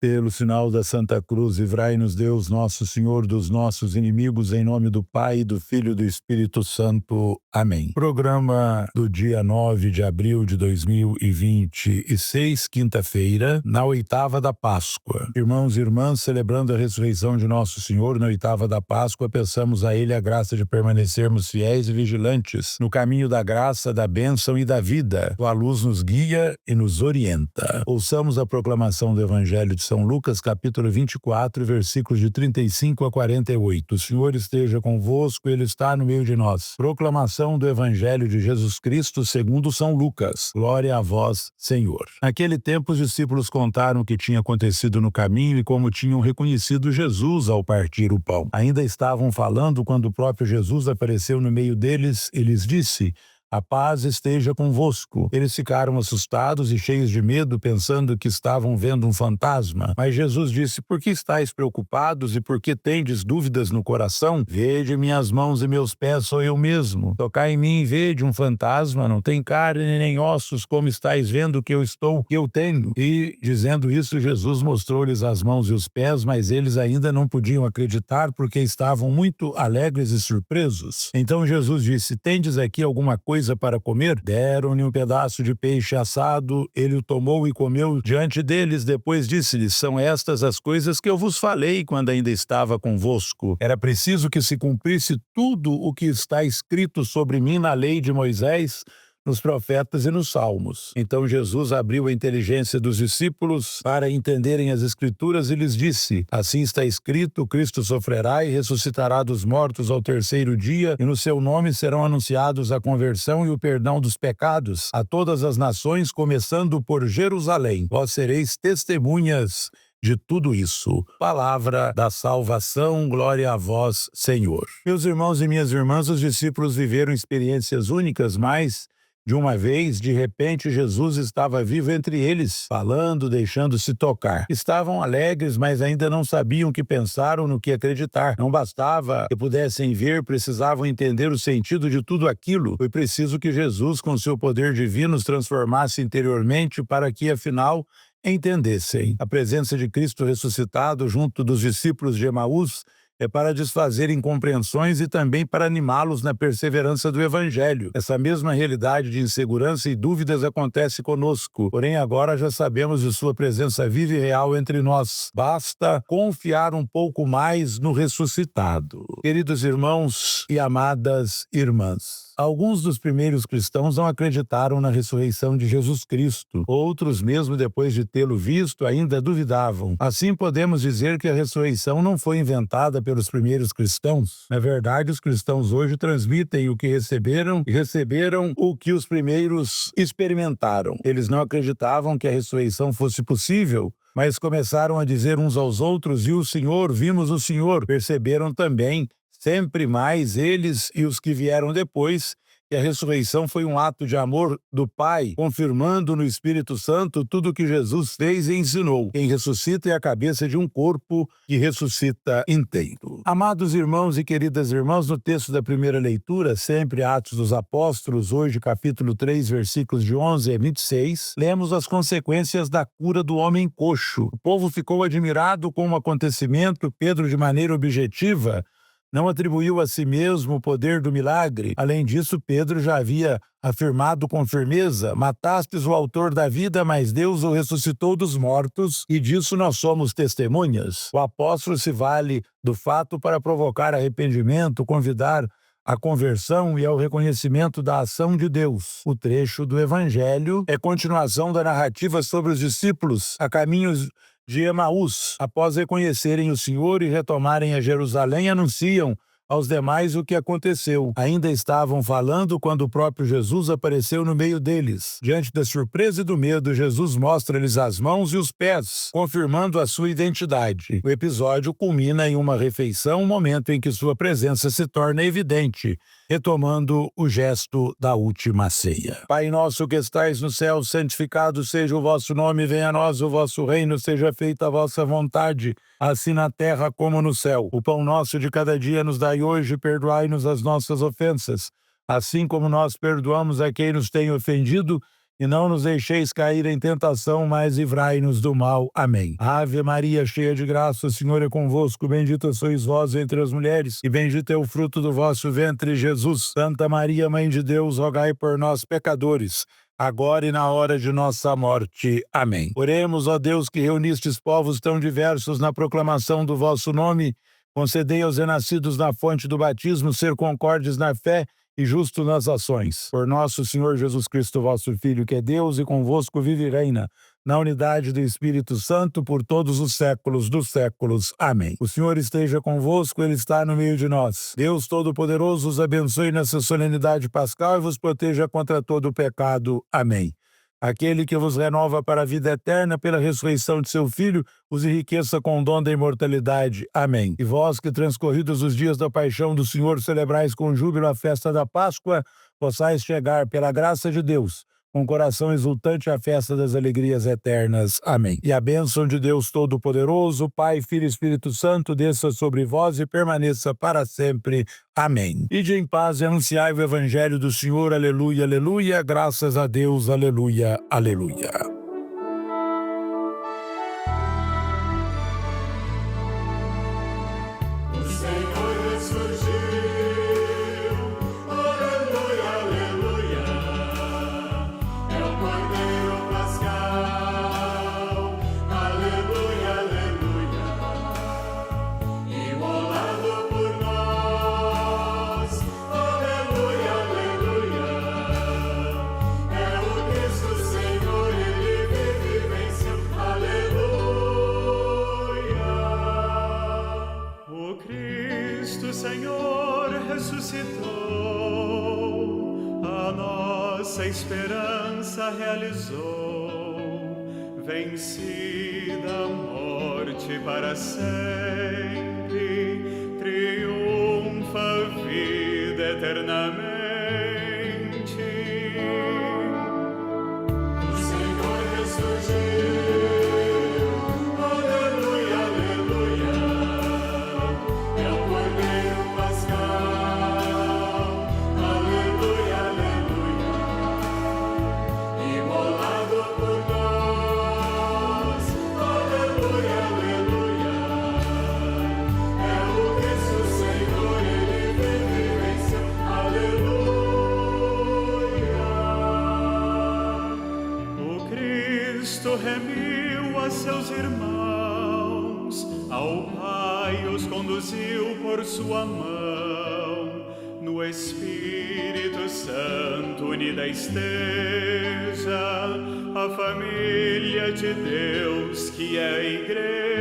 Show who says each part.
Speaker 1: Pelo sinal da Santa Cruz, livrai-nos Deus Nosso Senhor dos nossos inimigos, em nome do Pai, do Filho e do Espírito Santo. Amém. Programa do dia 9 de abril de 2026, quinta-feira, na oitava da Páscoa. Irmãos e irmãs, celebrando a ressurreição de Nosso Senhor na oitava da Páscoa, peçamos a Ele a graça de permanecermos fiéis e vigilantes no caminho da graça, da bênção e da vida. A luz nos guia e nos orienta. Ouçamos a proclamação do Evangelho de São Lucas, capítulo 24, versículos de 35 a 48. O Senhor esteja convosco, Ele está no meio de nós. Proclamação do Evangelho de Jesus Cristo segundo São Lucas. Glória a vós, Senhor. Naquele tempo, os discípulos contaram o que tinha acontecido no caminho e como tinham reconhecido Jesus ao partir o pão. Ainda estavam falando quando o próprio Jesus apareceu no meio deles e lhes disse: a paz esteja convosco. Eles ficaram assustados e cheios de medo, pensando que estavam vendo um fantasma. Mas Jesus disse: por que estáis preocupados e por que tendes dúvidas no coração? Vede minhas mãos e meus pés, sou eu mesmo. Tocai em mim e vede um fantasma, não tem carne nem ossos, como estáis vendo que eu tenho. E, dizendo isso, Jesus mostrou-lhes as mãos e os pés, mas eles ainda não podiam acreditar, porque estavam muito alegres e surpresos. Então Jesus disse: tendes aqui alguma coisa para comer? Deram-lhe um pedaço de peixe assado, ele o tomou e comeu diante deles. Depois disse-lhes: são estas as coisas que eu vos falei quando ainda estava convosco. Era preciso que se cumprisse tudo o que está escrito sobre mim na lei de Moisés, nos profetas e nos salmos. Então Jesus abriu a inteligência dos discípulos para entenderem as Escrituras e lhes disse: assim está escrito, Cristo sofrerá e ressuscitará dos mortos ao terceiro dia, e no seu nome serão anunciados a conversão e o perdão dos pecados a todas as nações, começando por Jerusalém. Vós sereis testemunhas de tudo isso. Palavra da salvação, glória a vós, Senhor. Meus irmãos e minhas irmãs, os discípulos viveram experiências únicas, mas de uma vez, de repente, Jesus estava vivo entre eles, falando, deixando-se tocar. Estavam alegres, mas ainda não sabiam o que pensar ou no que acreditar. Não bastava que pudessem ver, precisavam entender o sentido de tudo aquilo. Foi preciso que Jesus, com seu poder divino, os transformasse interiormente para que, afinal, entendessem. A presença de Cristo ressuscitado junto dos discípulos de Emaús é para desfazer incompreensões e também para animá-los na perseverança do Evangelho. Essa mesma realidade de insegurança e dúvidas acontece conosco, porém agora já sabemos de sua presença viva e real entre nós. Basta confiar um pouco mais no ressuscitado. Queridos irmãos e amadas irmãs, alguns dos primeiros cristãos não acreditaram na ressurreição de Jesus Cristo. Outros, mesmo depois de tê-lo visto, ainda duvidavam. Assim, podemos dizer que a ressurreição não foi inventada pelos primeiros cristãos. Na verdade, os cristãos hoje transmitem o que receberam e receberam o que os primeiros experimentaram. Eles não acreditavam que a ressurreição fosse possível, mas começaram a dizer uns aos outros: e o Senhor, vimos o Senhor. Perceberam também, sempre mais eles e os que vieram depois, que a ressurreição foi um ato de amor do Pai, confirmando no Espírito Santo tudo o que Jesus fez e ensinou. Quem ressuscita é a cabeça de um corpo que ressuscita inteiro. Amados irmãos e queridas irmãs, no texto da primeira leitura, sempre Atos dos Apóstolos, hoje capítulo 3, versículos de 11 a 26, lemos as consequências da cura do homem coxo. O povo ficou admirado com o acontecimento. Pedro, de maneira objetiva, não atribuiu a si mesmo o poder do milagre. Além disso, Pedro já havia afirmado com firmeza: matastes o autor da vida, mas Deus o ressuscitou dos mortos, e disso nós somos testemunhas. O apóstolo se vale do fato para provocar arrependimento, convidar à conversão e ao reconhecimento da ação de Deus. O trecho do Evangelho é continuação da narrativa sobre os discípulos a caminho de Emaús. Após reconhecerem o Senhor e retomarem a Jerusalém, anunciam aos demais o que aconteceu. Ainda estavam falando quando o próprio Jesus apareceu no meio deles. Diante da surpresa e do medo, Jesus mostra-lhes as mãos e os pés, confirmando a sua identidade. O episódio culmina em uma refeição, um momento em que sua presença se torna evidente, retomando o gesto da última ceia. Pai nosso que estais no céu, santificado seja o vosso nome, venha a nós o vosso reino, seja feita a vossa vontade, assim na terra como no céu. O pão nosso de cada dia nos dai hoje, perdoai-nos as nossas ofensas, assim como nós perdoamos a quem nos tem ofendido, e não nos deixeis cair em tentação, mas livrai-nos do mal. Amém. Ave Maria, cheia de graça, o Senhor é convosco, bendita sois vós entre as mulheres, e bendito é o fruto do vosso ventre, Jesus. Santa Maria, Mãe de Deus, rogai por nós, pecadores, agora e na hora de nossa morte. Amém. Oremos, ó Deus, que reunistes povos tão diversos na proclamação do vosso nome, concedei aos renascidos na fonte do batismo ser concordes na fé e justo nas ações. Por nosso Senhor Jesus Cristo, vosso Filho, que é Deus e convosco vive e reina, na unidade do Espírito Santo, por todos os séculos dos séculos. Amém. O Senhor esteja convosco, Ele está no meio de nós. Deus Todo-Poderoso os abençoe nessa solenidade pascal e vos proteja contra todo o pecado. Amém. Aquele que vos renova para a vida eterna pela ressurreição de seu Filho, os enriqueça com o dom da imortalidade. Amém. E vós que, transcorridos os dias da paixão do Senhor, celebrais com júbilo a festa da Páscoa, possais chegar, pela graça de Deus, com coração exultante à festa das alegrias eternas. Amém. E a bênção de Deus Todo-Poderoso, Pai, Filho e Espírito Santo, desça sobre vós e permaneça para sempre. Amém. Ide em paz e anunciai o Evangelho do Senhor. Aleluia, aleluia. Graças a Deus. Aleluia, aleluia.
Speaker 2: Senhor ressuscitou, a nossa esperança realizou, vencida a morte para sempre, triunfa a vida eternamente. O Senhor ressurgiu. Remiu a seus irmãos, ao Pai os conduziu por sua mão, no Espírito Santo unida esteja a família de Deus que é a Igreja.